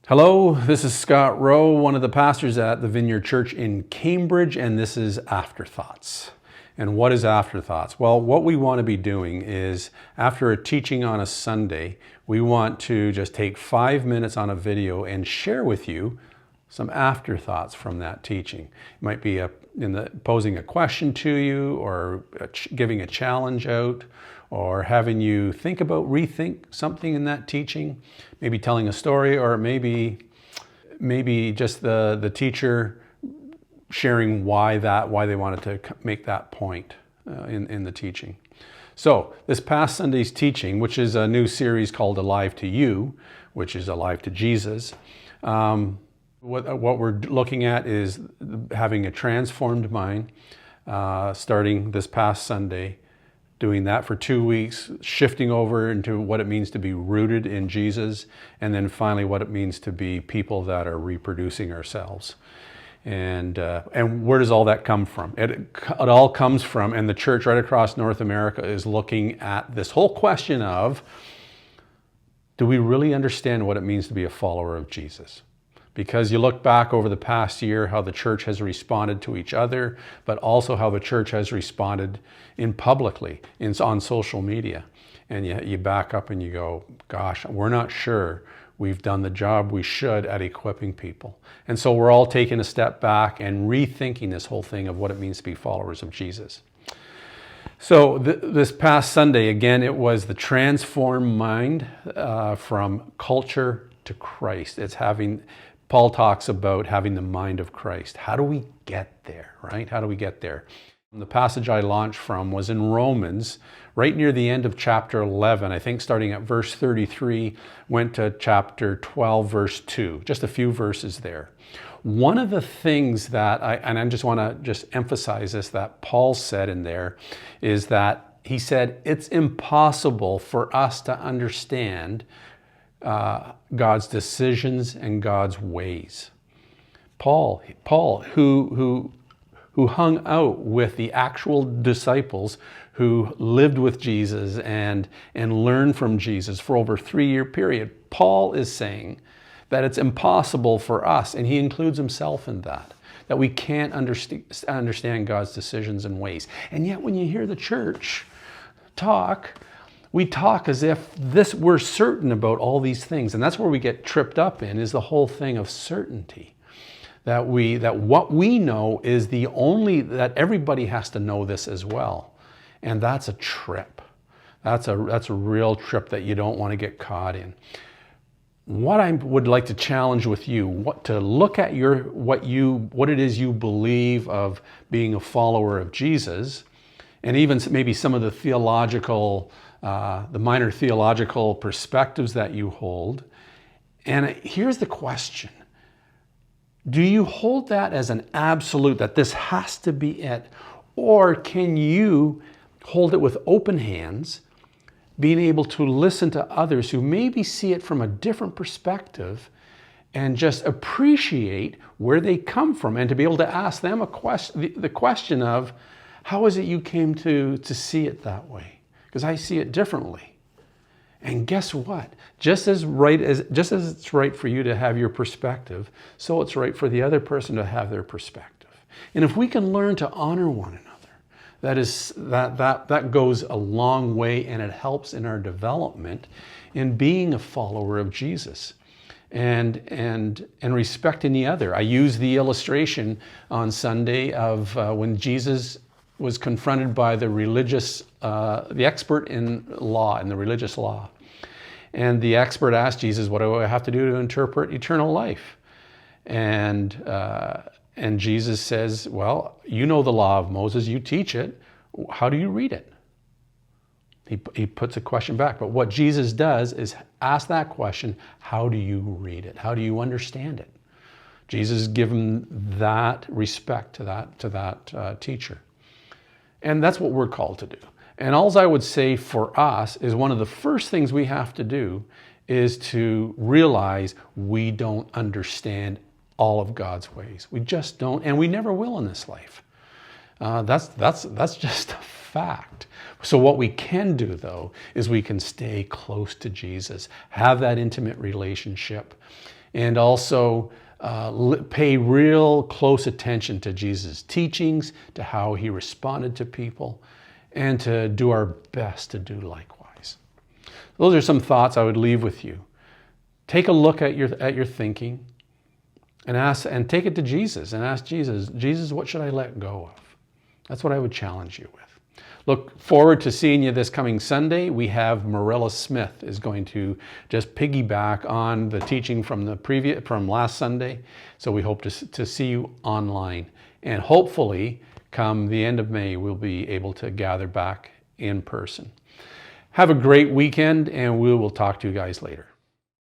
Hello, this is Scott Rowe, one of the pastors at the Vineyard Church in Cambridge, and this is Afterthoughts. And what is Afterthoughts? Well, what we want to be doing is, after a teaching on a Sunday, we want to just take 5 minutes on a video and share with you some afterthoughts from that teaching. It might be posing a question to you, or giving a challenge out, or having you rethink something in that teaching, maybe telling a story, or maybe just the teacher sharing why they wanted to make that point in the teaching. So this past Sunday's teaching, which is a new series called Alive to You, which is Alive to Jesus, what we're looking at is having a transformed mind, starting this past Sunday, doing that for 2 weeks, shifting over into what it means to be rooted in Jesus, and then finally what it means to be people that are reproducing ourselves. And where does all that come from? It all comes from, and the church right across North America is looking at this whole question of, do we really understand what it means to be a follower of Jesus? Because you look back over the past year, how the church has responded to each other, but also how the church has responded publicly on social media. And you back up and you go, gosh, we're not sure we've done the job we should at equipping people. And so we're all taking a step back and rethinking this whole thing of what it means to be followers of Jesus. So this past Sunday, again, it was the transformed mind from culture to Christ. Paul talks about having the mind of Christ. How do we get there, right? How do we get there? The passage I launched from was in Romans, right near the end of chapter 11, I think starting at verse 33, went to chapter 12, verse 2, just a few verses there. One of the things that I just want to emphasize this, that Paul said in there, is that he said, it's impossible for us to understand God's decisions and God's ways. Paul, who hung out with the actual disciples who lived with Jesus and learned from Jesus for over a 3-year period, Paul is saying that it's impossible for us, and he includes himself in that we can't understand God's decisions and ways. And yet when you hear the church talk, we talk as if we're certain about all these things. And that's where we get tripped up in, is the whole thing of certainty. That what we know is that everybody has to know this as well. And that's a trip. That's a real trip that you don't want to get caught in. What I would like to challenge with you, to look at what it is you believe of being a follower of Jesus, and even maybe some of the minor theological perspectives that you hold. And here's the question. Do you hold that as an absolute, that this has to be it? Or can you hold it with open hands, being able to listen to others who maybe see it from a different perspective, and just appreciate where they come from, and to be able to ask them the question of, how is it you came to see it that way? Because I see it differently. And guess what? Just as it's right for you to have your perspective, so it's right for the other person to have their perspective. And if we can learn to honor one another, that goes a long way, and it helps in our development in being a follower of Jesus and respecting the other. I used the illustration on Sunday of when Jesus was confronted by the expert in the religious law. And the expert asked Jesus, what do I have to do to interpret eternal life? And Jesus says, well, you know the law of Moses, you teach it. How do you read it? He puts a question back. But what Jesus does is ask that question, how do you read it? How do you understand it? Jesus given that respect to that teacher. And that's what we're called to do. And all I would say for us is, one of the first things we have to do is to realize we don't understand all of God's ways. We just don't, and we never will in this life. That's just a fact. So what we can do, though, is we can stay close to Jesus, have that intimate relationship, and also pay real close attention to Jesus' teachings, to how he responded to people, and to do our best to do likewise. Those are some thoughts I would leave with you. Take a look at your thinking and take it to Jesus and ask Jesus, what should I let go of? That's what I would challenge you with. Look forward to seeing you this coming Sunday. We have Marilla Smith is going to just piggyback on the teaching from last Sunday. So we hope to see you online. And hopefully, come the end of May, we'll be able to gather back in person. Have a great weekend, and we will talk to you guys later.